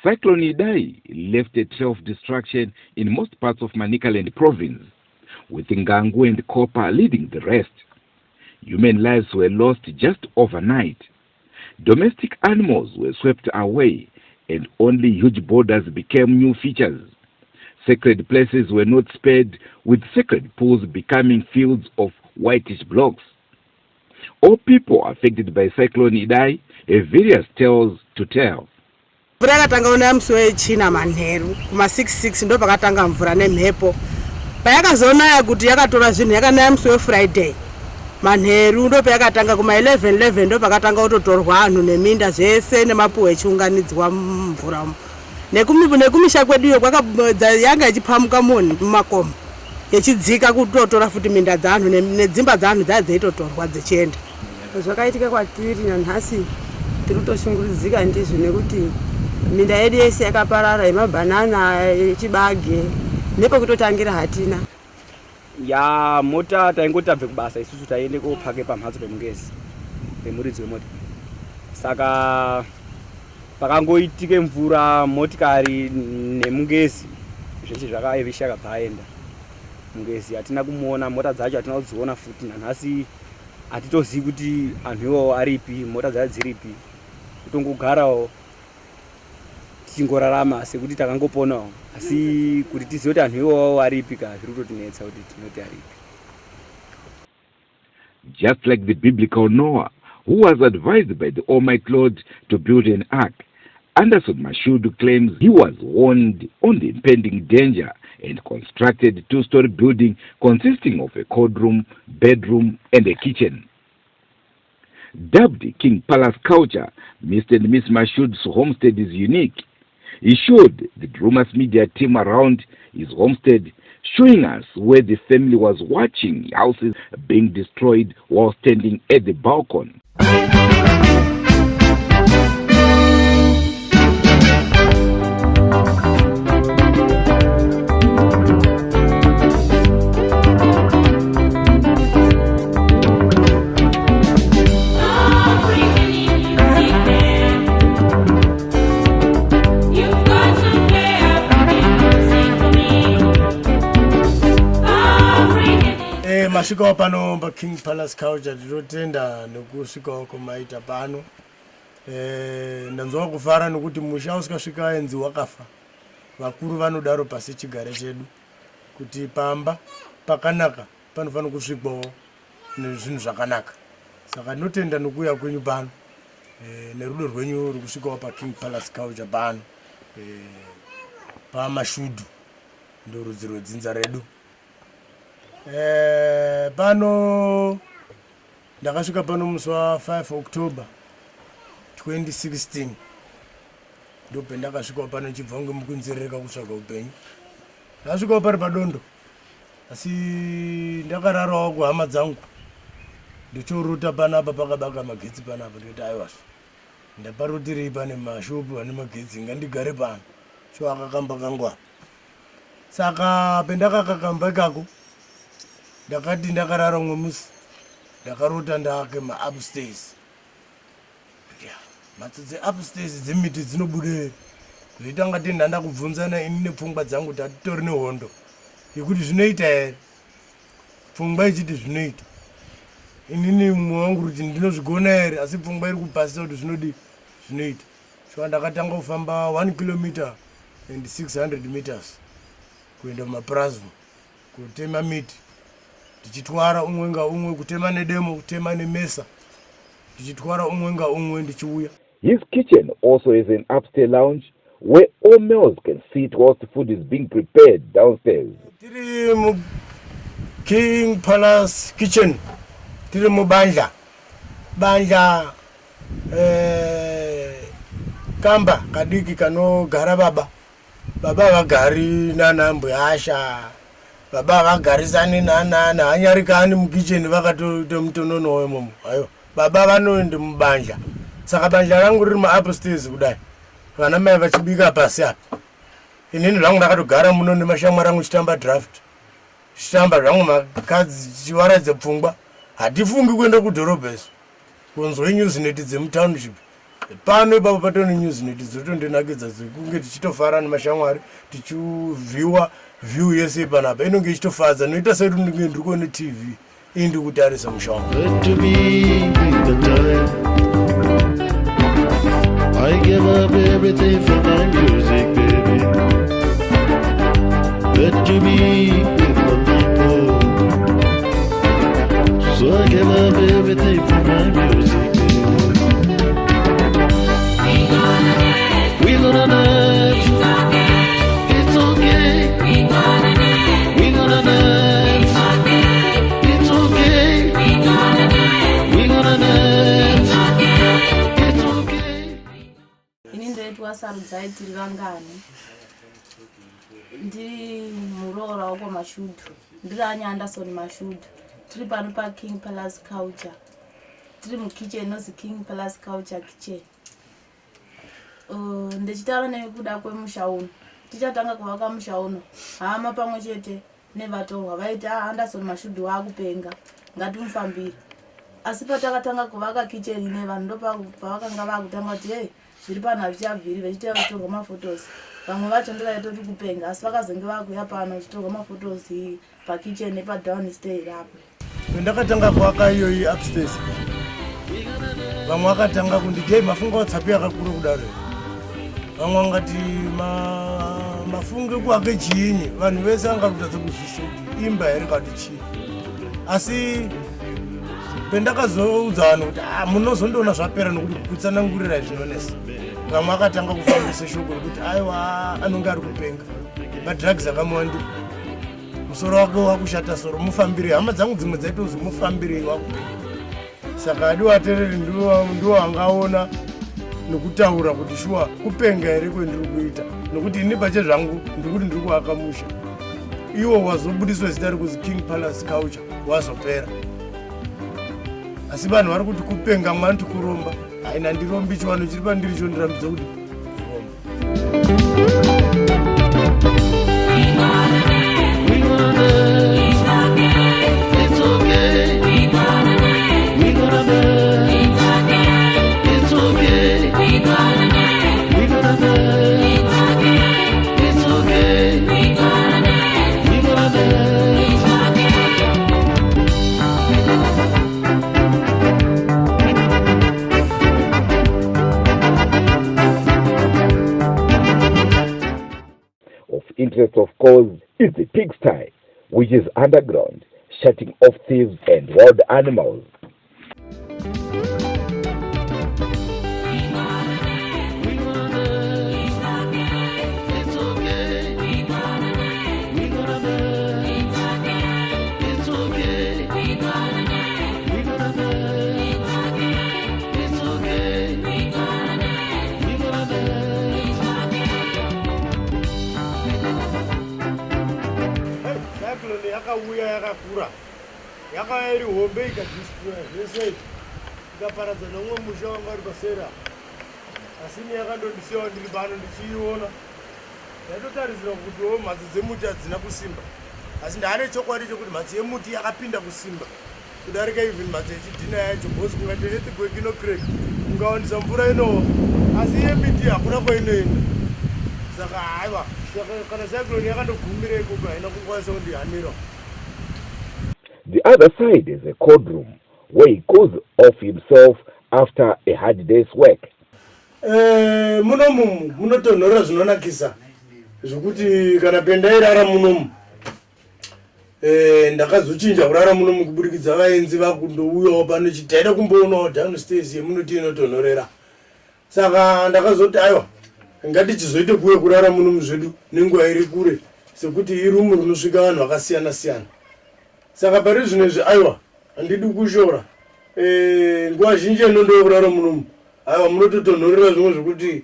Cyclone Idai left a trail of destruction in most parts of Manicaland province, with Ngangu and Kopa leading the rest. Human lives were lost just overnight. Domestic animals were swept away, and only huge borders became new features. Sacred places were not spared, with sacred pools becoming fields of whitish blocks. All people affected by Cyclone Idai have various tales to tell. Mvura yakatanga una mswe china manheru kuma 66 ndo pakatanga mvura nemhepo. Payakazona kuti yakatora zvinhu yakanaya mswe Friday. Manheru ndo payakatanga kuma 11 ndo pakatanga kutotorwa anhu neminda zvese nemapuwe chiunganidzwa mvura. Nekumisha kweduyo kwakabodza yanga ichipamuka moni mumakomo. Yechidzika kutotora futi minda dzanhu nedzimba dzanhu dzaitotorwa dzichienda. Zvakaitika kwatiri nanhasi tirikutoshungurudzika ndizvo nekuti minda yedu yese yakaparara yemabanana yechibage nepekutotangira hatina. Ya mota taingotabve kubasa isusu taiende kopake pamhatso pemungezi pemuridzi wemota. Saka pakangoitike mvura motikari nemungezi zvese zvakaevisha kabva aenda. Mungezi hatina kumuona, mota dzacho hatina kudziona futi nanhasi hatitozivi kuti anhu iwawo aripi, mota dzacho dziripi. Kutongogarawo tichingorarama sekuti takangoponawo, asi kuti tizive kuti anhu iwawo aripi ka zviri kutotinetsa kuti tinoti aripi. Just like the biblical Noah, who was advised by the Almighty Lord to build an ark, Anderson Mashudu claims he was warned on the impending danger and constructed a two-story building consisting of a cold room, bedroom, and a kitchen. Dubbed King Palace culture, Mr. and Miss Mashudu's homestead is unique. He showed the Drewmas media team around his homestead, showing us where the family was watching houses being destroyed while standing at the balcony. Masvikawo pano paKing Palace culture tinotenda nekusvikawo kumaita pano. Ndanzwa kufara nekuti musha usikasvika enzi wakafa. Vakuru vanodaro pasi chigare chedu kuti pamba pakanaka panofanira kusvikwawo nezvinhu zvakanaka. Saka tinotenda nekuuya kwenyu pano nerudo rwenyu rukusvikawo paKing Palace culture pano paMashudu ndo rudzi rwedzinza redu. Pano ndakasvika pano musi wa5 October 2016 ndo pendakasvikawo pano chibva ngemukunzerereka kutsvaga upenyu. Ndakasvikawo pari padondo, asi ndakararawo kuhama dzangu ndichorota panapa pakabaka magetsi panapa ndikuti aiwa ndaparotiri pane mashopu ane magetsi ngandigare pano so akakamba kangwa. Saka pendakakakamba ikako ndakati ndakarara mwemusi ndakarota ndake upstairs. Mhatso upstairs dzemiti dzinobude zvoita ngati ndanda kubvunzana ini nepfungwa dzangu kuti hatitori nehondo yekuti zvinoita here. Pfungwa ichiti zvinoita, inini mumwe wangu kuti ndinozvigona here, asi pfungwa iri kupasisa kuti zvinodi zvinoita. So ndakatanga kufamba 1 kilometer and 600 meters kuenda mumapurazi kutema miti, tichitwara umwe ngaumwe, kutema nedemo, kutema nemesa, tichitwara umwe ngaumwe ndichiuya. His kitchen also is an upstairs lounge where all males can sit whilst the food is being prepared downstairs. Tiri mu King Palace kitchen, tiri mu banja kamba kadiki kanogara baba vagari nana mbuyasha, baba vagarisani nana hanyarikani mukitchen vakatoita mutonono wemomo. Ayo baba vanoende mubanja. Saka banja rangu riri upstairs kudai, vana mai vachibika pasi apa. Inini zvangu ndakatogara muno nemashamwari angu chitamba draft, chitamba zvangu makadzi chiwaradze pfungwa. Hatifungi kuenda kudhorobha isu, kunzwe news neti dzemutownship pano ipapo patone newsnet dzotondinakidza kunge tichitofara nemashamwari tichivhiwa view yese panapa inonge ichitofadza noita sekuti ndinge ndiri kuone tv indi kutarisa musha wangu. I give up everything for my music, baby. Good to be with my people. So I give up everything for my music, baby. We gonna dance. It's okay. We gonna dance. We gonna dance. It's okay. We gonna dance. It's okay. Ini ndoitwa sarudzai tiri vangani. Ndiri muroora wako Mashudu. Ndiri Anderson Mashudu. Tiri pano pa King Palace Culture. Tiri mukitchen inozi King Palace Culture kitchen. Ndichitaura nekuda kwemusha uno. Tichatanga kuvaka musha uno. Hama pamwe chete nevatorwa vaiti Anderson Mashudu waakupenga. Ngatimufambire. Asi patakatanga kuvaka kitchen ine vanhu ndopavakanga vakutanga kuti hey, zviri pano hazvichabviri vachita vachitorwa maphotos. Vamwe vacho ndovaitori kupenga asi vakazenge vakuya pano vachitorwa maphotos pakitchen nepadownstairs apo. Pendakatanga kuvaka iyoyi upstairs vamwe vakatanga kunditi mafunga watsapi akakura kudaro. Vamwe vangati mafunge kuake chiinyi vanhu vese vangarutadza kuzvise kuti imba here kati chii. Asi pendakazoudza vanhu kuti munozondoona zvapera nokuti kutsanangurira zvinonesa. Vamwe vakatanga kufambisa shoko rekuti aiwa anonge ari kupenga madrugs akamawandira musoro wake wakushata soro mufambirei. Hama dzangu dzimwe dzaitozi mufambirei wakupenga. Saka adi watereri ndiwo angaona nokutaura kuti shuwa kupenga here kwendiri kuita nokuti ini pache zvangu ndikuti ndiri kuaka musha. Iwo wazobudiswa zita rekuzi King Palace Culture wazopera. Asi vanhu vari kuti kupenga mwanti kuromba. Haina ndirombi chiwano chiri pandiri chondirambidza kuti interest, of course, is the pigsty, which is underground, shutting off thieves and wild animals. Cyclone yakauya yakakura yakairi hombe ikadistroya zvese ikaparadza nomwe musha wanga uri pasera. Asi ni yakandondisiyawo ndiri pano ndichiiona ndaitotarisira kutiwo mhatso dzemuti hadzina kusimba. Asi ndaane chokwadi chokuti mhatso yemuti yakapinda kusimba kudarika even mhatso yechidhina yacho bhosi kungati earthquake inocrack kungawandisa mvura inowa asi yemiti hakuna kwainoenda. Saka haiwa kana Cyclone yakandogumira ikoko haina kukwanisa kundihanira. The other side is a cold room where he goes off himself after a hard day's work. Munomu munotonhora zvinonakisa zvokuti kana pendairara munomu ndakazochinja kurara munomu kuburikidza vaenzi vakundouyawo pano chitaida kumboonawo downstairs yemunoti inotonhorera. Saka ndakazoti aiwa ngatichizoite kuwe kurara munomu zvedu nenguva iri kure sekuti irumu rinosvika vanhu vakasiyana siyana. Saka pari zvinezvi aiwa handidi kushora. Nguva zhinji enondoyo kurara munomu aiwa munototonhorera zvimwe zvokuti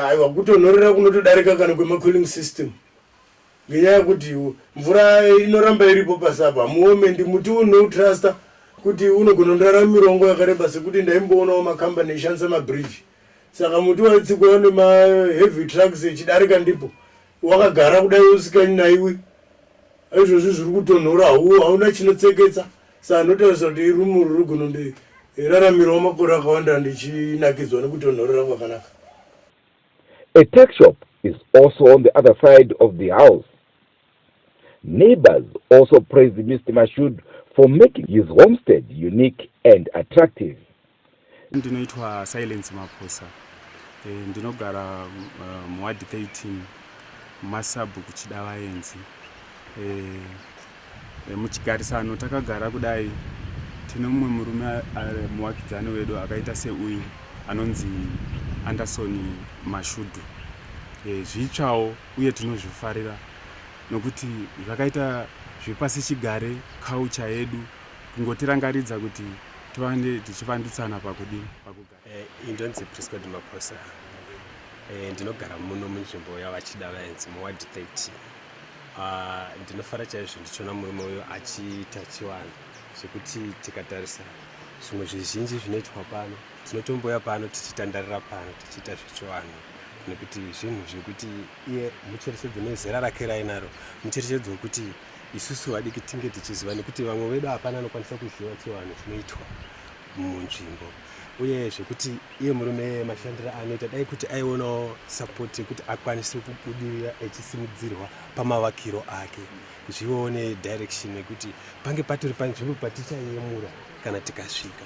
aiwa kutonhorera kunotodarika kana kwemacooling system ngenyaya yekuti mvura inoramba iripo pasapa. Muomendi muti unoutrasta kuti unogona kundarama mirongo yakareba sekuti ndaimboonawo makambani echishandisa mabridge. Saka muti waitsikwa nemaheavy trucks echidarika ndipo wakagara kudai usikanaiwi. Izvozvi zviri kutonhora hauna chinotseketsa. Saka notaurisa kuti irumu riri gononde iraramirawo makore akawanda ndichinakidzwa nekutonhorera kwakanaka. A tuck shop is also on the other side of the house. Neighbors also praised Mr. Mashud for making his homestead unique and attractive. Ndinoitwa Silence Maposa. Ndinogara muwadi 13 masabu kuchidavaenzi. Muchigarisano takagara kudai tino mumwe murume muwakidzani wedu akaita seuyu anonzi Anderson Mashudu. Zvitsvawo uye tinozvifarira nokuti zvakaita zvepasi chigare culture yedu kungotirangaridza kuti tivande tichivandutsana pakugara. Indonzi Prescott Maposa. Ndinogara muno munzvimbo yavachidavaenzi muwadi 13. Ndinofara chaizvo ndichiona murume uyo achiita chivanhu zvekuti tikatarisa zvimwe zvizhinji zvinoitwa pano tinotomboya pano tichitandarira pano tichiita zvechivanhu nekuti zvinhu zvekuti iye mucherechedzo nezera rake rainaro mucherechedzo wekuti isusu vadiki tinge tichiziva nekuti vamwe vedu hapana anokwanisa kuziva chivanhu chinoitwa munzvimbo uye zvekuti iye murume mashandiro anoita dai kuti aionawo sapoti yekuti akwanise kubudirira echisimudzirwa pamavakiro ake zvione direction yekuti pange patori panzvimbo patichayemura kana tikasvika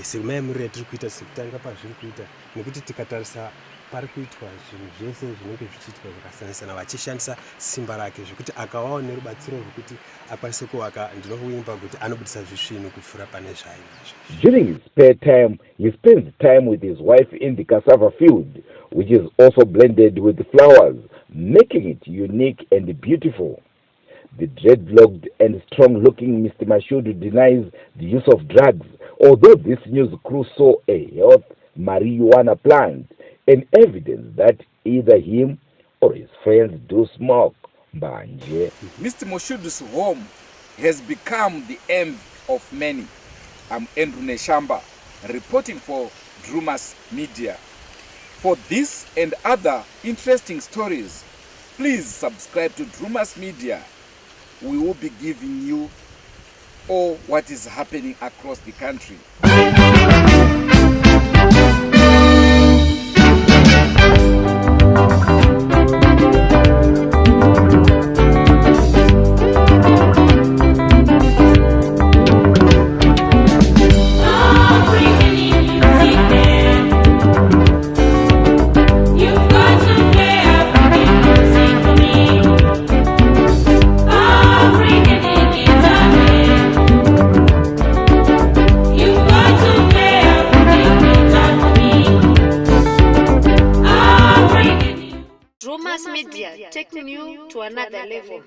semayemuriro yatiri kuita sekutanga pazviri kuita nekuti tikatarisa pari kuitwa zvinhu zvese zvinenge zvichiitwa zvakasiyana-siyana vachishandisa simba rake zvekuti akawawo nerubatsiro rwekuti akwanise kuvaka ndinokuimba kuti anobudisa zvisvinu kupfuura pane zvainazvo. During his spare time, he spends time with his wife in the cassava field, which is also blended with flowers, making it unique and beautiful. The dreadlocked and strong-looking Mr. Mashud denies the use of drugs, although this news crew saw a health marijuana plant, an evidence that either him or his friends do smoke. Mbanje. Mr. Mashud's home has become the envy of many. I'm Andrew Neshamba, reporting for Drewmas Media. For this and other interesting stories, please subscribe to Drewmas Media. We will be giving you all what is happening across the country. Drewmas Media, taking you to another level.